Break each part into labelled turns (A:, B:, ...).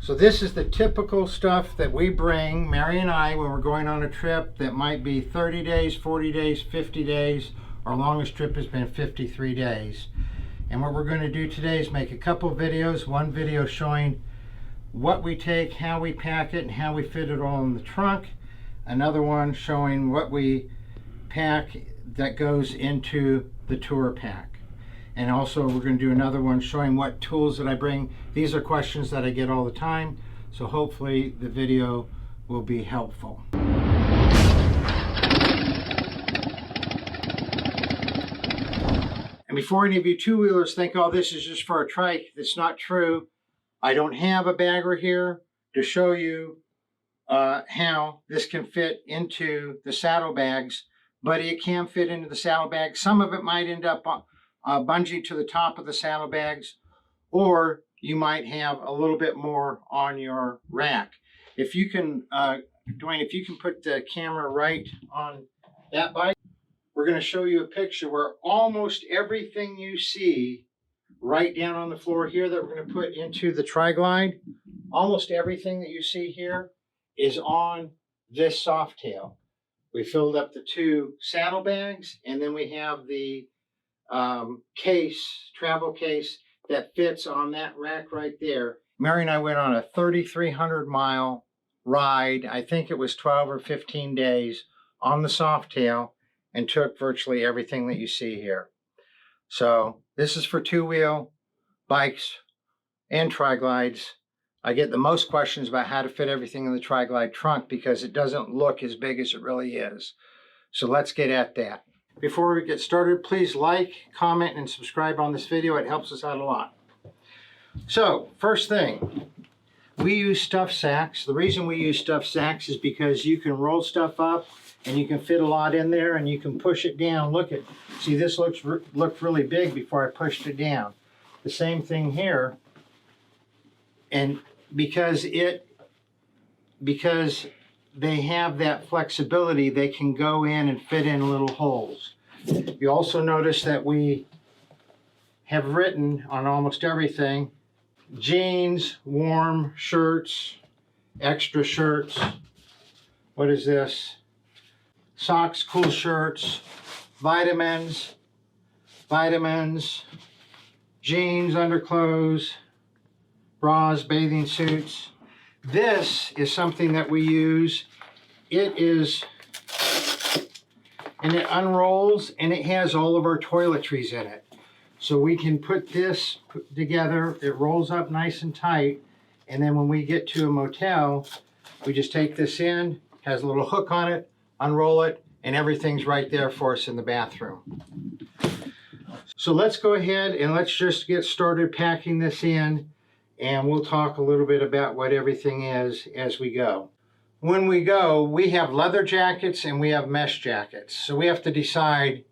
A: So this is the typical stuff that we bring, Mary and I, when we're going on a trip that might be 30 days, 40 days, 50 days. Our longest trip has been 53 days. And what we're going to do today is make a couple videos. One video showing what we take, how we pack it, and how we fit it all in the trunk. Another one showing what we pack that goes into the tour pack. And also we're going to do another one showing what tools that I bring. These are questions that I get all the time, so hopefully the video will be helpful. And before any of you two-wheelers think, oh, this is just for a trike, that's not true. I don't have a bagger here to show you how this can fit into the saddlebags, but it can fit into the saddlebag. Some of it might end up bungee to the top of the saddlebags, or you might have a little bit more on your rack. If you can, Dwayne, if you can put the camera right on that bike, we're going to show you a picture where almost everything you see right down on the floor here that we're going to put into the Tri-Glide, almost everything that you see here is on this Softail. We filled up the two saddlebags, and then we have the travel case that fits on that rack right there. Mary and I went on a 3,300 mile ride. I think it was 12 or 15 days on the Softail, and took virtually everything that you see here. So this is for two-wheel bikes and Tri-Glides. I get the most questions about how to fit everything in the Tri-Glide trunk because it doesn't look as big as it really is. So let's get at that. Before we get started, please like, comment, and subscribe on this video. It helps us out a lot. So, first thing, we use stuff sacks. The reason we use stuff sacks is because you can roll stuff up and you can fit a lot in there and you can push it down. See, this looked really big before I pushed it down. The same thing here. And because they have that flexibility, they can go in and fit in little holes. You also notice that we have written on almost everything: jeans, warm shirts, extra shirts. What is this? Socks, cool shirts, vitamins, jeans, underclothes, bras, bathing suits. This is something that we use. It unrolls, and it has all of our toiletries in it. So we can put this together. It rolls up nice and tight, and then when we get to a motel, we just take this in, has a little hook on it, unroll it, and everything's right there for us in the bathroom. So let's go ahead and let's just get started packing this in, and we'll talk a little bit about what everything is as we go. When we go, we have leather jackets and we have mesh jackets. So we have to decide,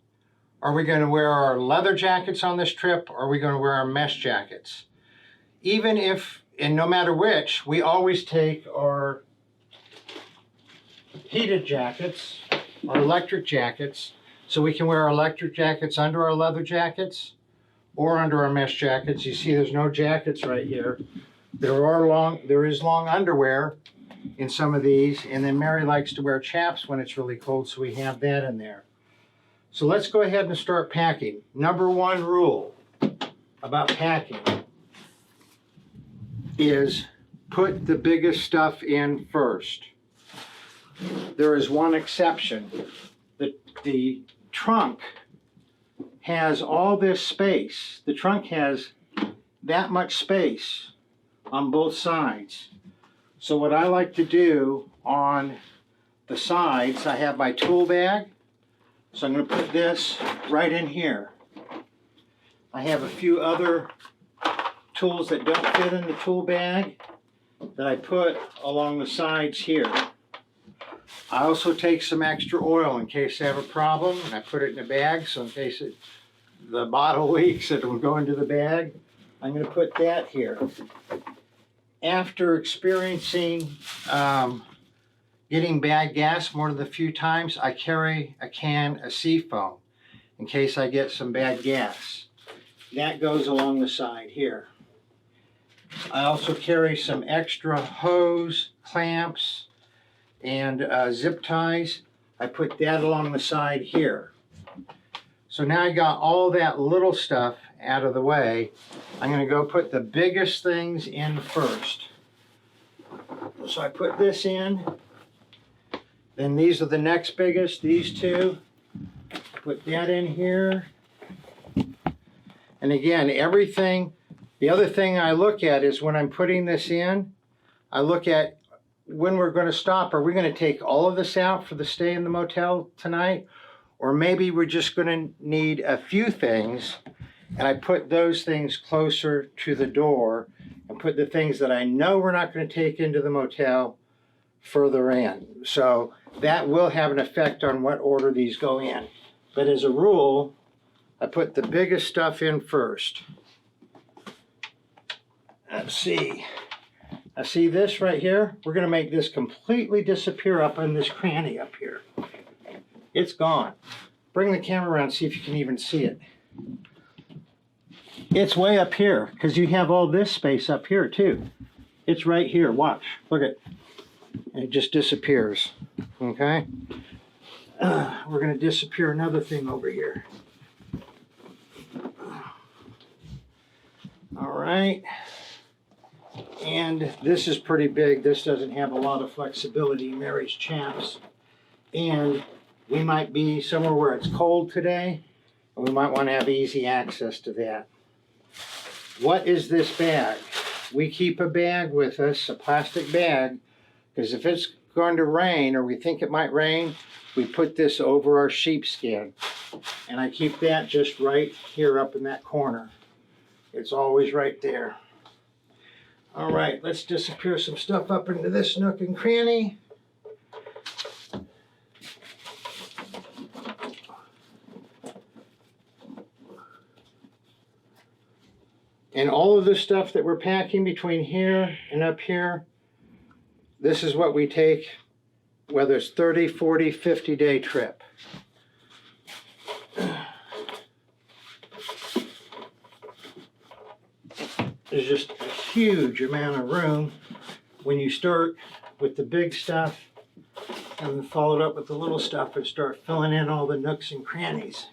A: are we going to wear our leather jackets on this trip, or are we going to wear our mesh jackets? Even if, and no matter which, we always take our heated jackets, our electric jackets, so we can wear our electric jackets under our leather jackets or under our mesh jackets. You see there's no jackets right here. There is long underwear in some of these, and then Mary likes to wear chaps when it's really cold, so we have that in there. So let's go ahead and start packing. Number one rule about packing is put the biggest stuff in first. There is one exception. The trunk has all this space. The trunk has that much space on both sides. So what I like to do on the sides, I have my tool bag. So I'm going to put this right in here. I have a few other tools that don't fit in the tool bag that I put along the sides here. I also take some extra oil in case I have a problem, and I put it in a bag, so in case the bottle leaks, it will go into the bag. I'm going to put that here. After experiencing getting bad gas more than a few times, I carry a can of Seafoam in case I get some bad gas. That goes along the side here. I also carry some extra hose, clamps, and zip ties. I put that along the side here. So now I got all that little stuff out of the way. I'm going to go put the biggest things in first. So I put this in. Then these are the next biggest, these two. Put that in here. And again, everything, the other thing I look at is when I'm putting this in, I look at when we're going to stop. Are we going to take all of this out for the stay in the motel tonight? Or maybe we're just going to need a few things, and I put those things closer to the door and put the things that I know we're not going to take into the motel further in. So that will have an effect on what order these go in. But as a rule, I put the biggest stuff in first. Let's see. Now see this right here? We're going to make this completely disappear up in this cranny up here. It's gone. Bring the camera around, see if you can even see it. It's way up here, because you have all this space up here too. It's right here, watch, look at, and it just disappears, okay? We're gonna disappear another thing over here. All right, and this is pretty big. This doesn't have a lot of flexibility, Mary's chaps. And we might be somewhere where it's cold today, and we might want to have easy access to that. What is this bag? We keep a bag with us, a plastic bag, because if it's going to rain or we think it might rain, we put this over our sheepskin. And I keep that just right here up in that corner. It's always right there. All right, let's disappear some stuff up into this nook and cranny. And all of the stuff that we're packing between here and up here, this is what we take, whether it's 30, 40, 50-day trip. There's just a huge amount of room when you start with the big stuff and then follow it up with the little stuff and start filling in all the nooks and crannies.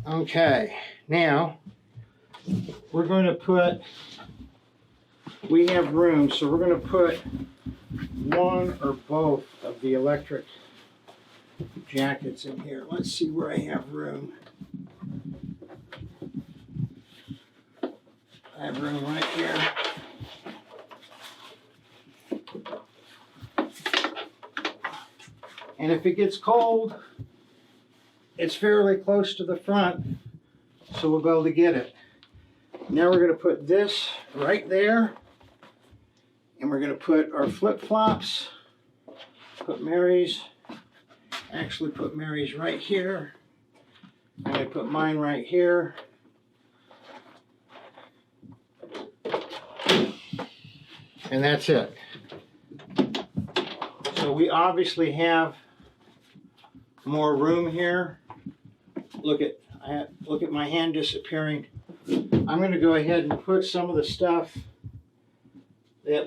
A: Okay, now we're going to put, we have room, so we're going to put one or both of the electric jackets in here. Let's see where I have room. I have room right here. And if it gets cold, it's fairly close to the front, so we'll be able to get it. Now we're going to put this right there, and we're going to put our flip-flops, put Mary's right here, and I put mine right here. And that's it. So we obviously have more room here. Look at my hand disappearing. I'm going to go ahead and put some of the stuff that I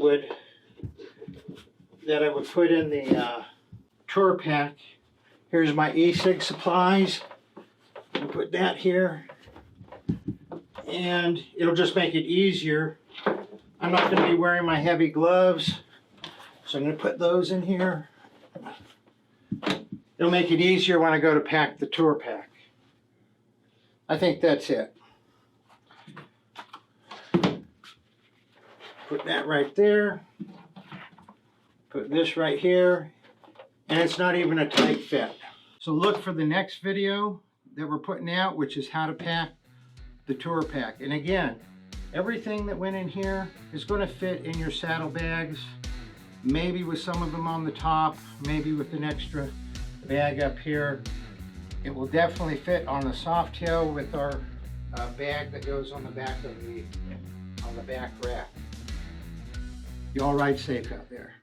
A: would put in the tour pack. Here's my e-cig supplies. I'll put that here, and it'll just make it easier. I'm not going to be wearing my heavy gloves, so I'm going to put those in here. It'll make it easier when I go to pack the tour pack. I think that's it. Put that right there. Put this right here. And it's not even a tight fit. So look for the next video that we're putting out, which is how to pack the tour pack. And again, everything that went in here is going to fit in your saddlebags, maybe with some of them on the top, maybe with an extra bag up here. It will definitely fit on the Softail with our bag that goes on the back of the back rack. You all ride safe out there.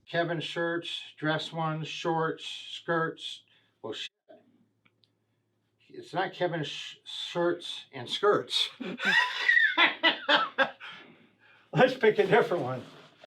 A: Kevin's shirts, dress ones, shorts, skirts. Well, shit. it's not Kevin's shirts and skirts. Let's pick a different one.